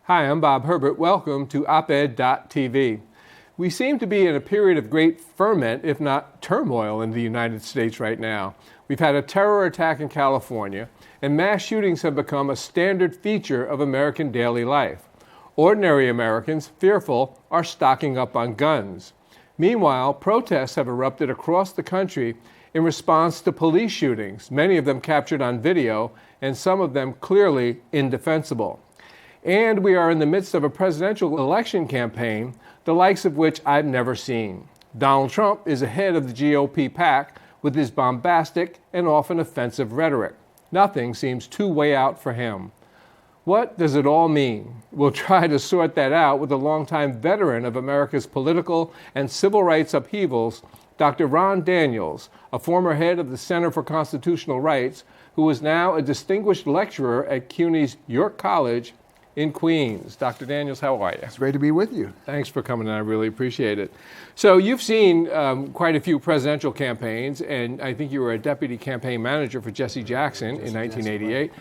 Hi, I'm Bob Herbert. Welcome to OpEd.tv. We seem to be in a period of great ferment, if not turmoil, in the United States right now. We've had a terror attack in California, and mass shootings have become a standard feature of American daily life. Ordinary Americans, fearful, are stocking up on guns. Meanwhile, protests have erupted across the country in response to police shootings, many of them captured on video, and some of them clearly indefensible. And we are in the midst of a presidential election campaign, the likes of which I've never seen. Donald Trump is ahead of the GOP pack with his bombastic and often offensive rhetoric. Nothing seems too way out for him. What does it all mean? We'll try to sort that out with a longtime veteran of America's political and civil rights upheavals, Dr. Ron Daniels, a former head of the Center for Constitutional Rights, who is now a distinguished lecturer at CUNY's York College in Queens. Dr. Daniels, how are you? It's great to be with you. Thanks for coming in. I really appreciate it. So you've seen quite a few presidential campaigns, and I think you were a deputy campaign manager for Jesse Jackson in 1988,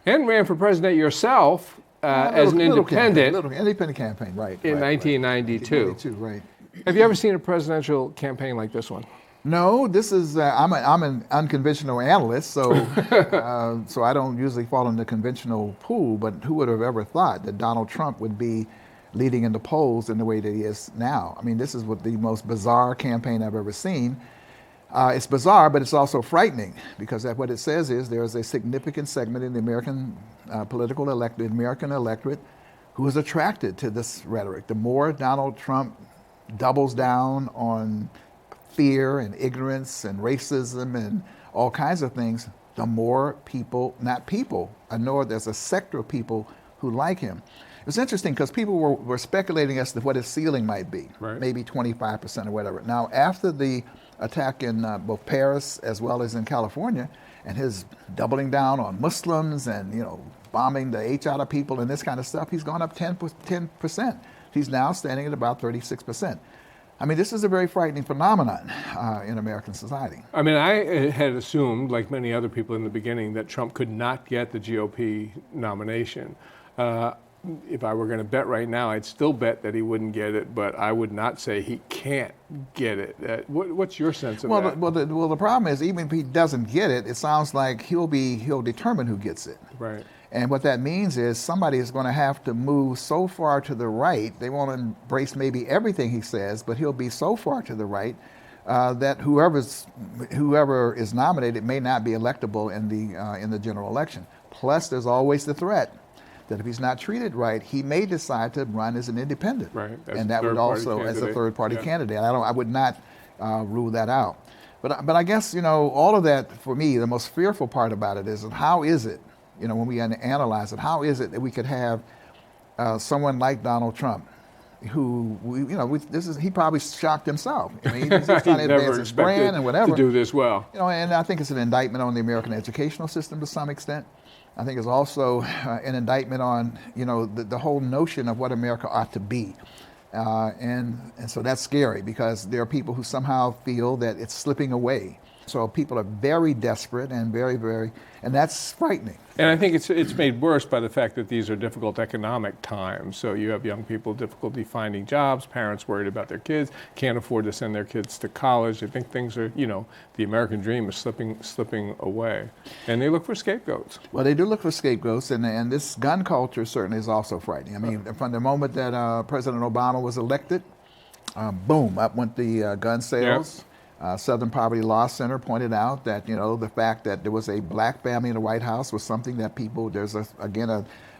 and ran for president yourself as an independent. Independent campaign, right. In 1992. 1992, right. Have you ever seen a presidential campaign like this one? No, this is, I'm an unconventional analyst, so so I don't usually fall in the conventional pool, but who would have ever thought that Donald Trump would be leading in the polls in the way that he is now? I mean, this is what the most bizarre campaign I've ever seen. It's bizarre, but it's also frightening, because what it says is there is a significant segment in the American American electorate who is attracted to this rhetoric. The more Donald Trump doubles down on fear and ignorance and racism and all kinds of things, the more people, I know there's a sector of people who like him. It was interesting because people were speculating as to what his ceiling might be, right. Maybe 25% or whatever. Now, after the attack in both Paris as well as in California, and his doubling down on Muslims and, bombing the H out of people and this kind of stuff, he's gone up 10%. He's now standing at about 36%. I mean, this is a very frightening phenomenon in American society. I mean, I had assumed, like many other people in the beginning, that Trump could not get the GOP nomination. If I were going to bet right now, I'd still bet that he wouldn't get it, but I would not say he can't get it. What's your sense of that? Well, the problem is, even if he doesn't get it, it sounds like he'll determine who gets it. Right. And what that means is somebody is going to have to move so far to the right. They won't embrace maybe everything he says, but he'll be so far to the right that whoever is nominated may not be electable in the general election. Plus, there's always the threat that if he's not treated right, he may decide to run as an independent. Right. And that would also, as a third-party candidate. I would not rule that out. But I guess, all of that, for me, the most fearful part about it is how is it, when we analyze it, how is it that we could have someone like Donald Trump, who he probably shocked himself. I mean, he's trying to advance his brand and whatever. To do this well. And I think it's an indictment on the American educational system to some extent. I think it's also an indictment on the whole notion of what America ought to be. And so that's scary, because there are people who somehow feel that it's slipping away. So people are very desperate and very, and that's frightening. And I think it's made worse by the fact that these are difficult economic times. So you have young people difficulty finding jobs, parents worried about their kids, can't afford to send their kids to college. They think things are, the American dream is slipping away. And they look for scapegoats. Well, they do look for scapegoats, and this gun culture certainly is also frightening. I mean, from the moment that President Obama was elected, boom, up went the gun sales. Yep. Southern Poverty Law Center pointed out that, the fact that there was a black family in the White House was something that people,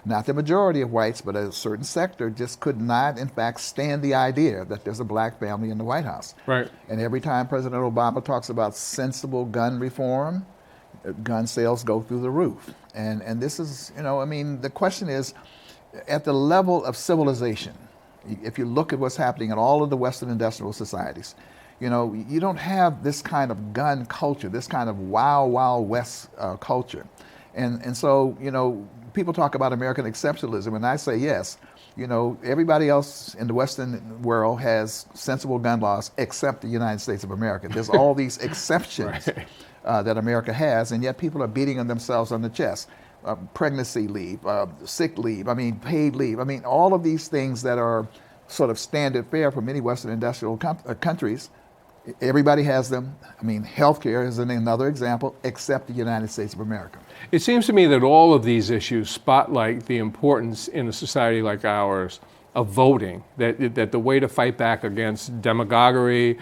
not the majority of whites, but a certain sector just could not, in fact, stand the idea that there's a black family in the White House. Right. And every time President Obama talks about sensible gun reform, gun sales go through the roof. And this is, the question is, at the level of civilization, If you look at what's happening in all of the Western industrial societies, you know, you don't have this kind of gun culture, this kind of wild, wild west culture. And so, you know, people talk about American exceptionalism, and I say yes. You know, everybody else in the Western world has sensible gun laws except the United States of America. There's all these exceptions that America has, and yet people are beating themselves on the chest. Pregnancy leave, sick leave, I mean, paid leave. I mean, all of these things that are sort of standard fare for many Western industrial countries. Everybody has them. I mean, healthcare is another example, except the United States of America. It seems to me that all of these issues spotlight the importance in a society like ours of voting, that the way to fight back against demagoguery,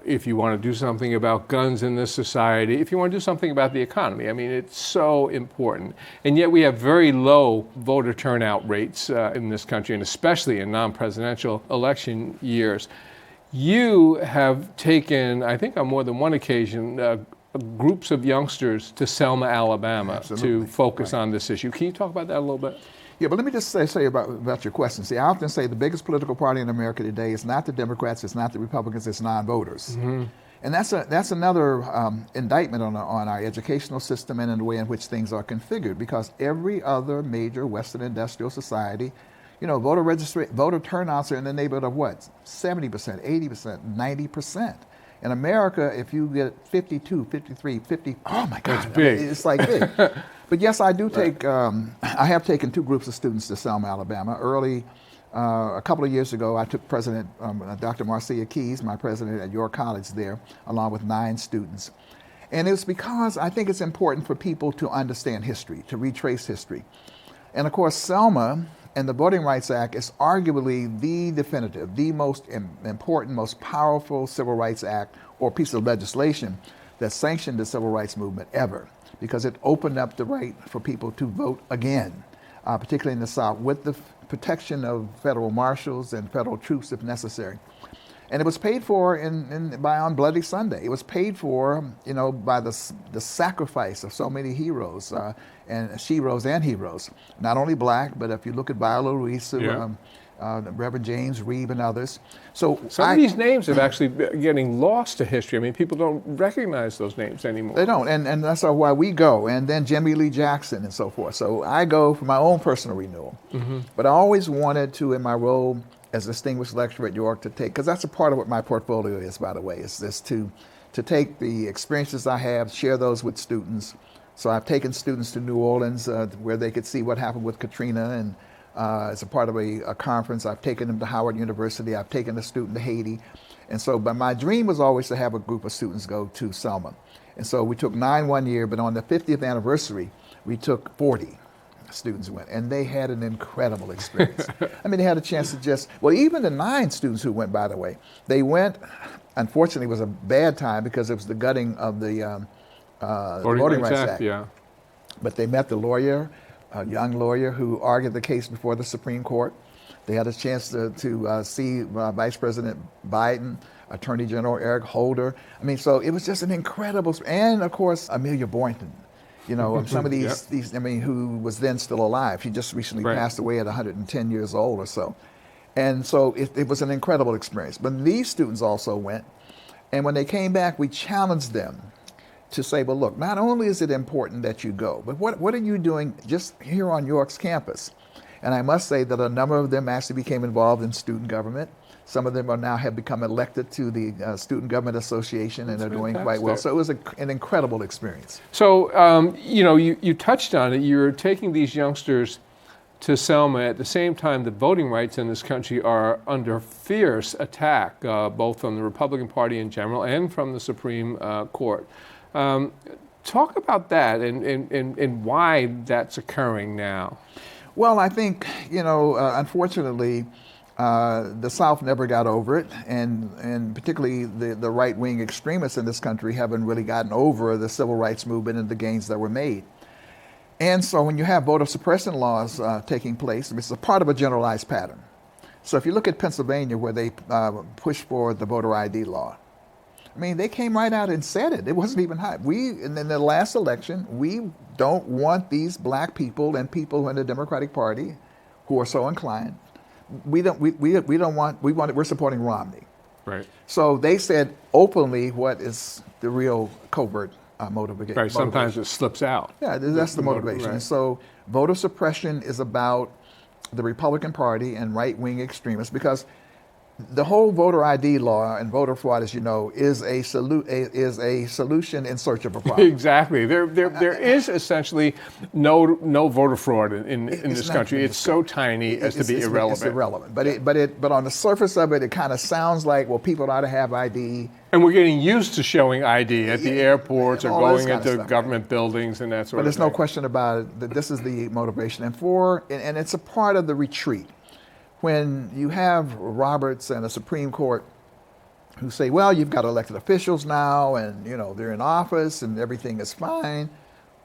if you want to do something about guns in this society, if you want to do something about the economy. I mean, it's so important. And yet we have very low voter turnout rates in this country, and especially in non-presidential election years. You have taken, I think on more than one occasion, groups of youngsters to Selma, Alabama, Absolutely. to focus on this issue. Can you talk about that a little bit? Yeah, but let me just say about your question. See, I often say the biggest political party in America today is not the Democrats, it's not the Republicans, it's non-voters. Mm-hmm. And that's another indictment on our educational system and in the way in which things are configured, because every other major Western industrial society, you know, voter turnouts are in the neighborhood of what? 70%, 80%, 90%. In America, if you get 52, 53, 50, oh my God, that's big. It's like big. But yes, I do take, I have taken two groups of students to Selma, Alabama. Early, a couple of years ago, I took President Dr. Marcia Keyes, my president at York College there, along with 9 students. And it's because I think it's important for people to understand history, to retrace history. And of course, Selma and the Voting Rights Act is arguably the definitive, the most important, most powerful civil rights act or piece of legislation that sanctioned the civil rights movement ever, because it opened up the right for people to vote again, particularly in the South, with the protection of federal marshals and federal troops if necessary. And it was paid for on Bloody Sunday. It was paid for, you know, by the sacrifice of so many heroes and sheroes and heroes, not only black, but if you look at Viola Ruiz, Reverend James Reeb, and others. So some of these names are actually getting lost to history. I mean, people don't recognize those names anymore. They don't, and that's why we go. And then Jimmy Lee Jackson and so forth. So I go for my own personal renewal. Mm-hmm. But I always wanted to, in my role as a distinguished lecturer at York, to take, because that's a part of what my portfolio is, by the way, is this to take the experiences I have, share those with students. So I've taken students to New Orleans where they could see what happened with Katrina, and as a part of a conference. I've taken them to Howard University. I've taken a student to Haiti. And so, but my dream was always to have a group of students go to Selma. And so we took 9 one year, but on the 50th anniversary, we took 40. Students went, and they had an incredible experience. I mean, they had a chance to even the 9 students who went, by the way, they went, unfortunately it was a bad time because it was the gutting of the Voting Rights Act. Yeah. But they met the lawyer, a young lawyer who argued the case before the Supreme Court. They had a chance to see Vice President Biden, Attorney General Eric Holder. I mean, so it was just an incredible, and of course, Amelia Boynton. You know, some of these, I mean, who was then still alive. She just recently passed away at 110 years old or so. And so it was an incredible experience. But these students also went, and when they came back, we challenged them to say, well, look, not only is it important that you go, but what are you doing just here on York's campus? And I must say that a number of them actually became involved in student government. Some of them have become elected to the Student Government Association, and are doing quite well. So it was an incredible experience. So, you know, you touched on it. You're taking these youngsters to Selma at the same time that voting rights in this country are under fierce attack, both from the Republican Party in general and from the Supreme Court. Talk about that and why that's occurring now. Well, I think, you know, unfortunately, the South never got over it, and particularly the right-wing extremists in this country haven't really gotten over the civil rights movement and the gains that were made. And so when you have voter suppression laws taking place, it's a part of a generalized pattern. So if you look at Pennsylvania, where they pushed for the voter ID law, I mean, they came right out and said it. It wasn't even high. In the last election, we don't want these black people and people in the Democratic Party who are so inclined we're supporting Romney. Right. So they said openly what is the real covert motivation. Right. Sometimes it slips out. Yeah, that's the motivation. Right. And so voter suppression is about the Republican Party and right-wing extremists, because the whole voter ID law and voter fraud, as you know, is a solution in search of a problem. Exactly. There is essentially no voter fraud in this country. It's so tiny as to be irrelevant. It's irrelevant. But on the surface of it, it kind of sounds like, well, people ought to have ID. And we're getting used to showing ID at the airports or all this going kind of into stuff, government buildings and that sort But of there's thing. no question about it that this is the motivation. And it's a part of the retreat. When you have Roberts and a Supreme Court who say, well, you've got elected officials now and, you know, they're in office and everything is fine.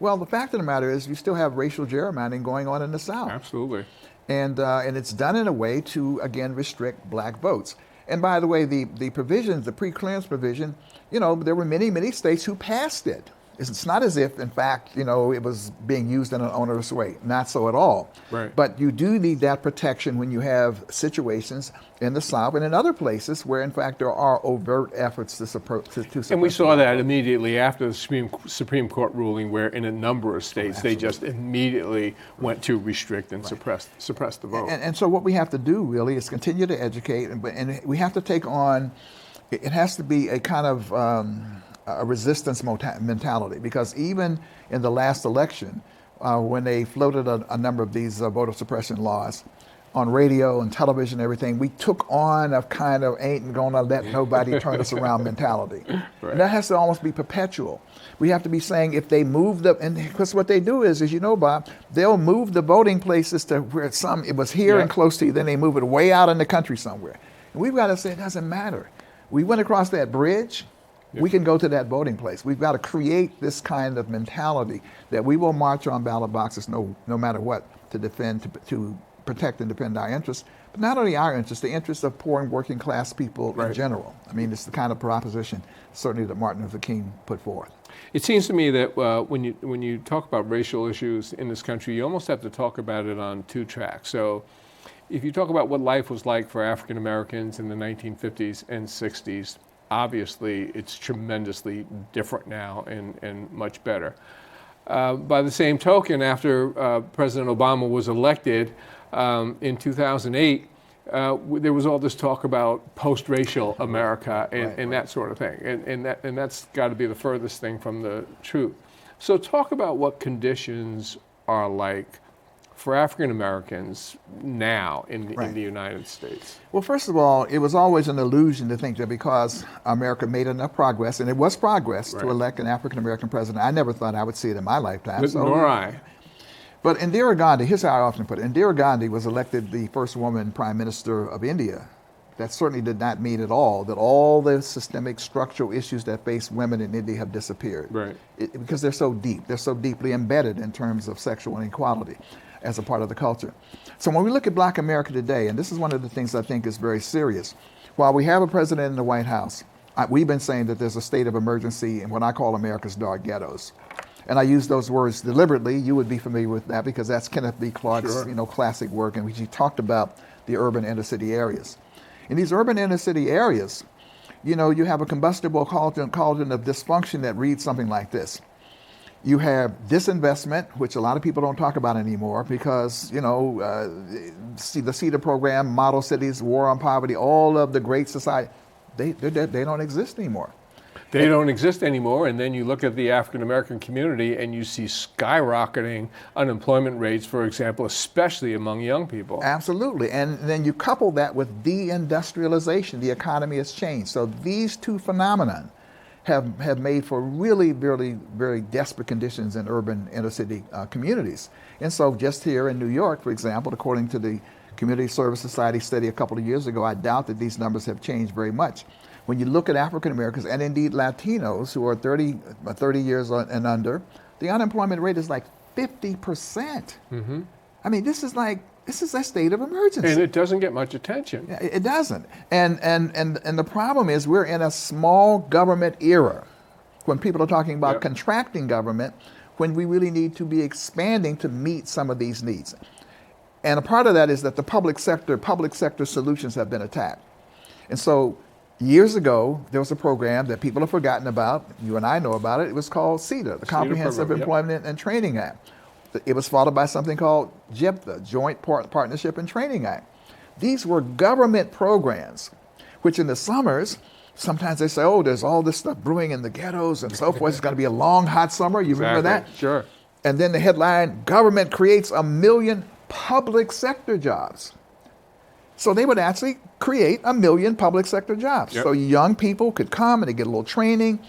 Well, the fact of the matter is you still have racial gerrymandering going on in the South. Absolutely. And it's done in a way to, again, restrict black votes. And by the way, the provisions, the pre-clearance provision, you know, there were many, many states who passed it. It's not as if, in fact, you know, it was being used in an onerous way. Not so at all. Right. But you do need that protection when you have situations in the South and in other places where, in fact, there are overt efforts to suppress. And we saw that immediately after the Supreme Court ruling, where in a number of states they just immediately went to restrict and suppress the vote. And so what we have to do really is continue to educate, and we have to take on. It has to be a kind of a resistance mentality, because even in the last election, when they floated a number of these voter suppression laws on radio and television and everything, we took on a kind of ain't gonna let nobody turn us around mentality. Right. And that has to almost be perpetual. We have to be saying if they move and because what they do is, as you know, Bob, they'll move the voting places to where it was here and close to you, then they move it way out in the country somewhere. And we've got to say it doesn't matter. We went across that bridge. We can go to that voting place. We've got to create this kind of mentality that we will march on ballot boxes no matter what to defend, to protect and defend our interests. But not only our interests, the interests of poor and working class people in general. I mean, it's the kind of proposition certainly that Martin Luther King put forth. It seems to me that when you talk about racial issues in this country, you almost have to talk about it on two tracks. So if you talk about what life was like for African Americans in the 1950s and 60s, obviously, it's tremendously different now and much better. By the same token, after President Obama was elected in 2008, there was all this talk about post-racial America and that sort of thing, and that's got to be the furthest thing from the truth. So talk about what conditions are like for African Americans now in the United States. Well, first of all, it was always an illusion to think that because America made enough progress, and it was progress to elect an African American president. I never thought I would see it in my lifetime. Nor I. But Indira Gandhi, here's how I often put it. Indira Gandhi was elected the first woman prime minister of India. That certainly did not mean at all that all the systemic structural issues that face women in India have disappeared. Right. Because they're so deep. They're so deeply embedded in terms of sexual inequality as a part of the culture. So when we look at Black America today, and this is one of the things I think is very serious, while we have a president in the White House, we've been saying that there's a state of emergency in what I call America's dark ghettos. And I use those words deliberately. You would be familiar with that because that's Kenneth B. Clark's classic work in which he talked about the urban inner city areas. In these urban inner city areas, you have a combustible cauldron of dysfunction that reads something like this. You have disinvestment, which a lot of people don't talk about anymore because, the CETA program, model cities, war on poverty, all of the great society, they don't exist anymore. They don't exist anymore, and then you look at the African American community and you see skyrocketing unemployment rates, for example, especially among young people. Absolutely, and then you couple that with deindustrialization. The economy has changed. So these two phenomena have made for really, really, very desperate conditions in urban inner city communities. And so just here in New York, for example, according to the Community Service Society study a couple of years ago, I doubt that these numbers have changed very much. When you look at African Americans and indeed Latinos who are 30 years and under, the unemployment rate is like 50%. Mm-hmm. I mean, this is a state of emergency. And it doesn't get much attention. It doesn't. And the problem is we're in a small government era when people are talking about contracting government, when we really need to be expanding to meet some of these needs. And a part of that is that the public sector solutions have been attacked. And so years ago, there was a program that people have forgotten about. You and I know about it. It was called CETA, the Comprehensive program, yep. Employment and Training Act. It was followed by something called JIPTA, Joint Partnership and Training Act. These were government programs, which in the summers, sometimes they say, oh, there's all this stuff brewing in the ghettos and so forth. It's going to be a long, hot summer. You remember that? Sure. And then the headline, government creates 1 million public sector jobs. So they would actually create 1 million public sector jobs. Yep. So young people could come and they get a little training,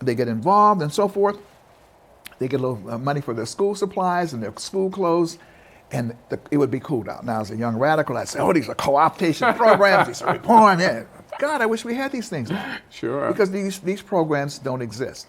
they get involved and so forth. They get a little money for their school supplies and their school clothes, and it would be cool now. As a young radical, I'd say, oh, these are co-optation programs, these are reform. Yeah. God, I wish we had these things now. Sure. Because these programs don't exist.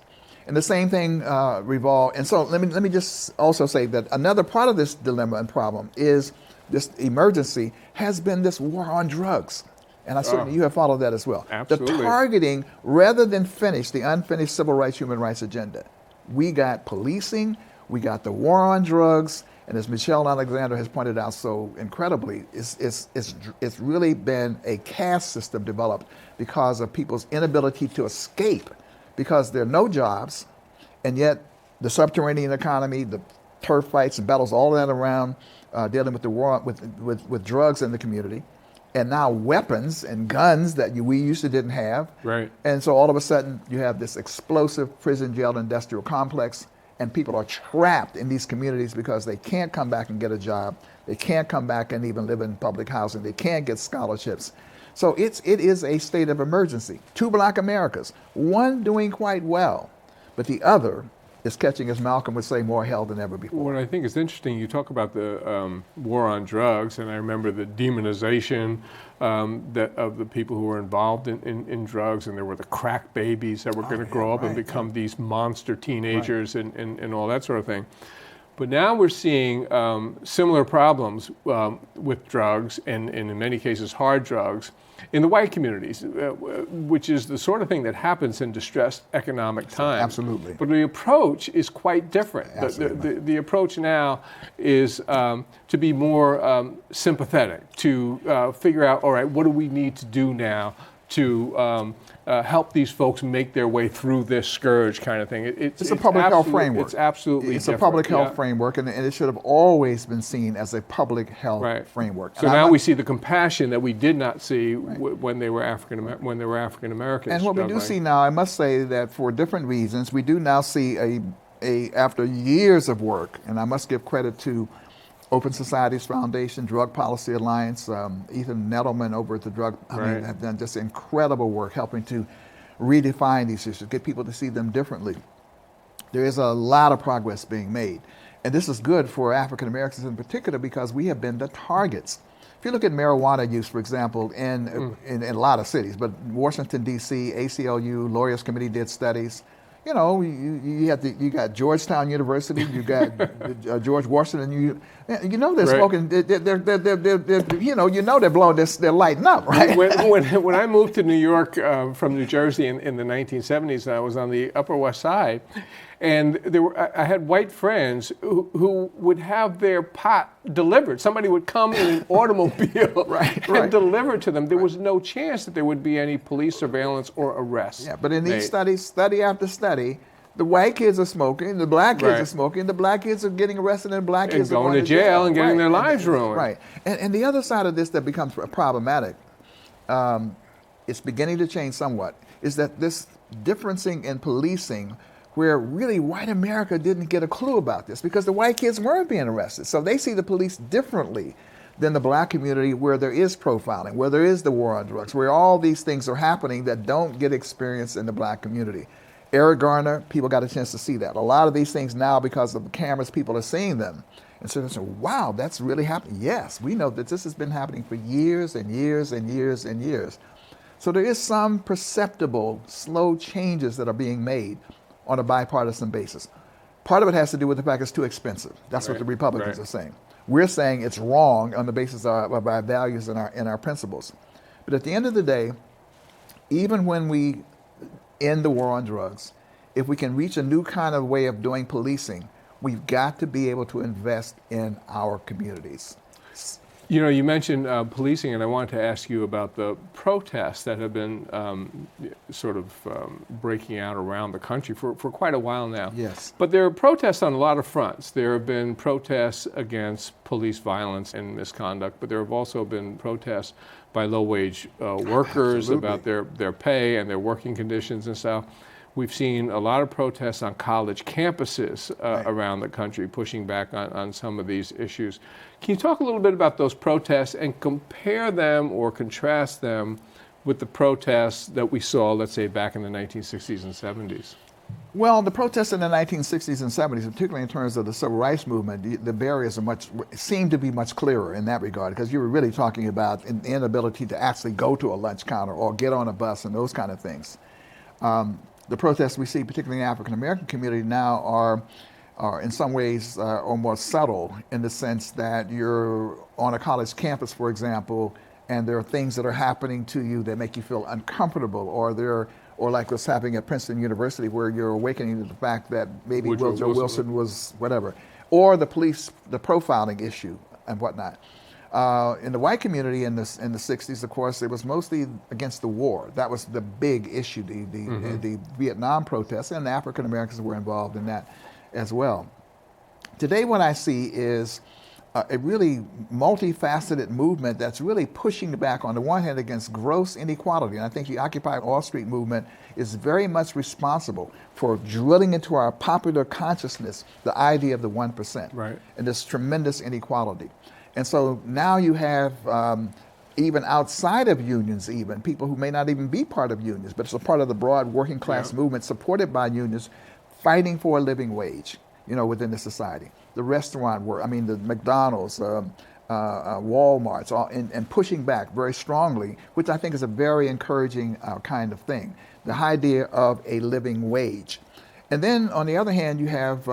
And the same thing revolve. And so let me just also say that another part of this dilemma and problem is this emergency has been this war on drugs. And I certainly you have followed that as well. Absolutely. The targeting, rather than finish the unfinished civil rights, human rights agenda. We got policing, we got the war on drugs, and as Michelle Alexander has pointed out so incredibly, it's really been a caste system developed because of people's inability to escape, because there are no jobs, and yet the subterranean economy, the turf fights and battles, all that around dealing with the war with drugs in the community, and now weapons and guns that we used to didn't have. Right. And so all of a sudden you have this explosive prison jail industrial complex, and people are trapped in these communities because they can't come back and get a job. They can't come back and even live in public housing. They can't get scholarships. So it is a state of emergency. 2 Black Americas, one doing quite well, but the other is catching, as Malcolm would say, more hell than ever before. What I think is interesting, you talk about the war on drugs, and I remember the demonization of the people who were involved in drugs, and there were the crack babies that were going to grow up and become these monster teenagers and all that sort of thing. But now we're seeing similar problems with drugs, and in many cases hard drugs, in the white communities, which is the sort of thing that happens in distressed economic times. Absolutely. But the approach is quite different. Absolutely. The approach now is to be more sympathetic, to figure out, all right, what do we need to do now to help these folks make their way through this scourge kind of thing. It's a public health framework. It's absolutely It's different. a public health framework, and it should have always been seen as a public health framework. So now we see the compassion that we did not see when they were African Americans. And what we do see now, I must say that for different reasons, we do now see after years of work, and I must give credit to Open Societies Foundation, Drug Policy Alliance, Ethan Nettleman over at the have done just incredible work helping to redefine these issues, get people to see them differently. There is a lot of progress being made. And this is good for African Americans in particular because we have been the targets. If you look at marijuana use, for example, in a lot of cities, but Washington, D.C., ACLU, Lawyers Committee did studies. You know, you got Georgetown University, you got George Washington. You know they're smoking. They're blowing this. They're lighting up, right? When I moved to New York from New Jersey in the 1970s, I was on the Upper West Side, and I had white friends who would have their pot delivered. Somebody would come in an automobile and deliver to them. There was no chance that there would be any police surveillance or arrests. Yeah, but in these studies, study after study, the white kids are smoking, the black kids are smoking, the black kids are getting arrested, and black kids are going to jail and getting their lives ruined. Right. And the other side of this that becomes problematic, it's beginning to change somewhat, is that this differencing in policing where really white America didn't get a clue about this because the white kids weren't being arrested. So they see the police differently than the black community where there is profiling, where there is the war on drugs, where all these things are happening that don't get experienced in the black community. Eric Garner, people got a chance to see that. A lot of these things now, because of the cameras, people are seeing them. And so they say, wow, that's really happening. Yes, we know that this has been happening for years and years and years and years. So there is some perceptible, slow changes that are being made on a bipartisan basis. Part of it has to do with the fact it's too expensive. That's what the Republicans are saying. We're saying it's wrong on the basis of our values and our principles. But at the end of the day, even when we end the war on drugs, if we can reach a new kind of way of doing policing, we've got to be able to invest in our communities. You know, you mentioned policing, and I wanted to ask you about the protests that have been breaking out around the country for quite a while now. Yes. But there are protests on a lot of fronts. There have been protests against police violence and misconduct, but there have also been protests by low-wage workers Absolutely. about their pay and their working conditions and stuff. We've seen a lot of protests on college campuses around the country pushing back on some of these issues. Can you talk a little bit about those protests and compare them or contrast them with the protests that we saw, let's say, back in the 1960s and 70s? Well, the protests in the 1960s and 70s, particularly in terms of the civil rights movement, the barriers seem to be much clearer in that regard, because you were really talking about the inability to actually go to a lunch counter or get on a bus and those kind of things. The protests we see, particularly in the African American community now, are in some ways are more subtle, in the sense that you're on a college campus, for example, and there are things that are happening to you that make you feel uncomfortable, or like what's happening at Princeton University, where you're awakening to the fact that maybe Woodrow Wilson was whatever, or the profiling issue and whatnot. In the white community in the 60s, of course, it was mostly against the war. That was the big issue, the Vietnam protests, and the African Americans were involved in that as well. Today, what I see is a really multifaceted movement that's really pushing back, on the one hand, against gross inequality. And I think the Occupy Wall Street movement is very much responsible for drilling into our popular consciousness the idea of the 1%, right, and this tremendous inequality. And so now you have, even outside of unions, even people who may not even be part of unions, but it's a part of the broad working class movement supported by unions, fighting for a living wage, within the society. The restaurant work, the McDonald's, Walmart's, and pushing back very strongly, which I think is a very encouraging kind of thing, the idea of a living wage. And then on the other hand, you have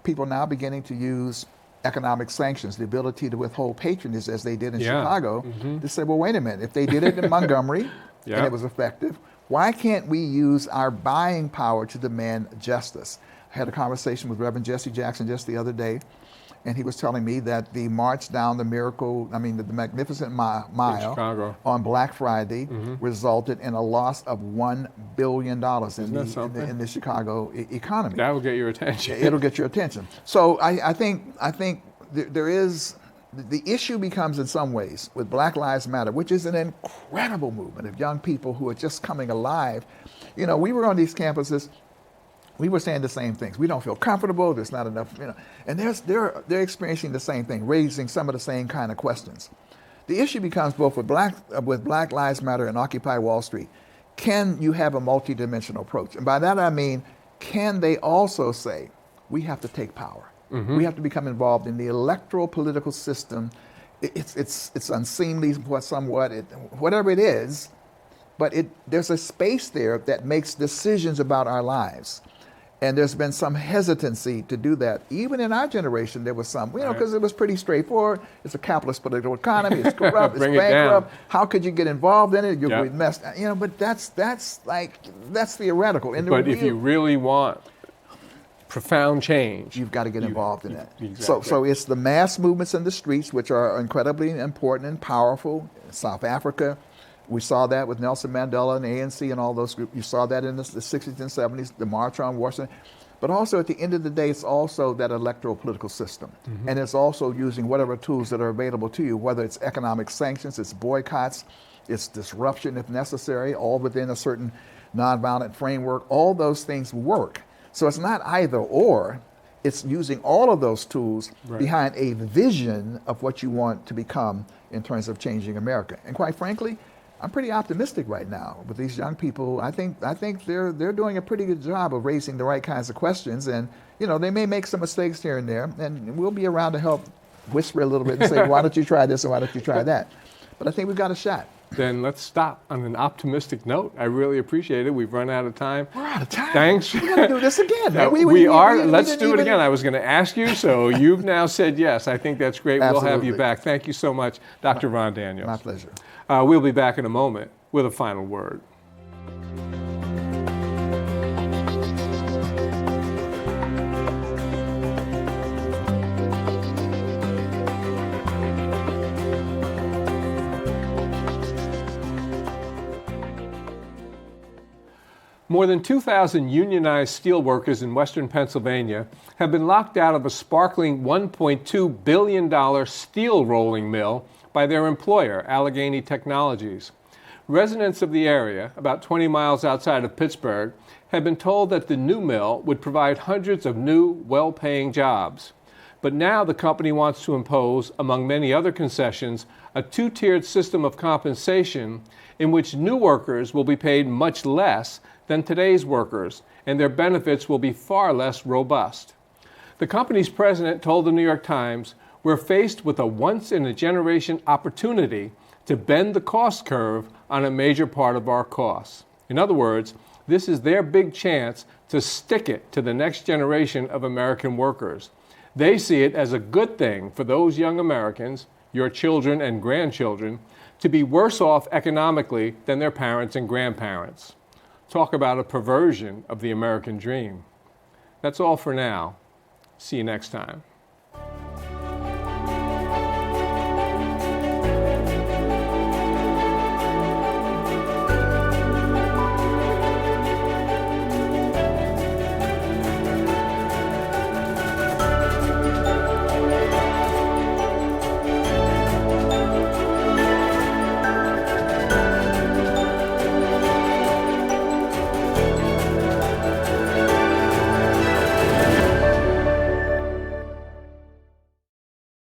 people now beginning to use economic sanctions, the ability to withhold patronage, as they did in Chicago, to say, well, wait a minute, if they did it in Montgomery and it was effective, why can't we use our buying power to demand justice? I had a conversation with Reverend Jesse Jackson just the other day, and he was telling me that the march down the Magnificent Mile on Black Friday resulted in a loss of $1 billion in the Chicago economy. That will get your attention. It'll get your attention. So I think there is, the issue becomes in some ways with Black Lives Matter, which is an incredible movement of young people who are just coming alive. We were on these campuses. We were saying the same things. We don't feel comfortable. There's not enough, and they're experiencing the same thing, raising some of the same kind of questions. The issue becomes both with Black Lives Matter and Occupy Wall Street. Can you have a multidimensional approach? And by that I mean, can they also say we have to take power? We have to become involved in the electoral political system. It's unseemly somewhat, whatever it is, but there's a space there that makes decisions about our lives. And there's been some hesitancy to do that. Even in our generation, there was some, because it was pretty straightforward. It's a capitalist political economy. It's corrupt. It's bankrupt. How could you get involved in it? You'll be messed. But that's theoretical. But if you really want profound change, you've got to get involved in that. Exactly. So it's the mass movements in the streets, which are incredibly important and powerful. South Africa. We saw that with Nelson Mandela and ANC and all those groups. You saw that in the 60s and 70s, the March on Washington. But also at the end of the day, it's also that electoral political system. And it's also using whatever tools that are available to you, whether it's economic sanctions, it's boycotts, it's disruption if necessary, all within a certain nonviolent framework. All those things work. So it's not either or. It's using all of those tools behind a vision of what you want to become in terms of changing America. And quite frankly, I'm pretty optimistic right now with these young people. I think they're doing a pretty good job of raising the right kinds of questions, and they may make some mistakes here and there, and we'll be around to help whisper a little bit and say, why don't you try this and why don't you try that? But I think we've got a shot. Then let's stop on an optimistic note. I really appreciate it. We've run out of time. We're out of time. Thanks. We're going to do this again. Let's do it again. I was going to ask you, so you've now said yes. I think that's great. Absolutely. We'll have you back. Thank you so much, Dr. Ron Daniels. My pleasure. We'll be back in a moment with a final word. More than 2,000 unionized steelworkers in western Pennsylvania have been locked out of a sparkling $1.2 billion steel rolling mill by their employer, Allegheny Technologies. Residents of the area, about 20 miles outside of Pittsburgh, had been told that the new mill would provide hundreds of new, well-paying jobs. But now the company wants to impose, among many other concessions, a two-tiered system of compensation in which new workers will be paid much less than today's workers, and their benefits will be far less robust. The company's president told the New York Times, "We're faced with a once-in-a-generation opportunity to bend the cost curve on a major part of our costs." In other words, this is their big chance to stick it to the next generation of American workers. They see it as a good thing for those young Americans, your children and grandchildren, to be worse off economically than their parents and grandparents. Talk about a perversion of the American dream. That's all for now. See you next time.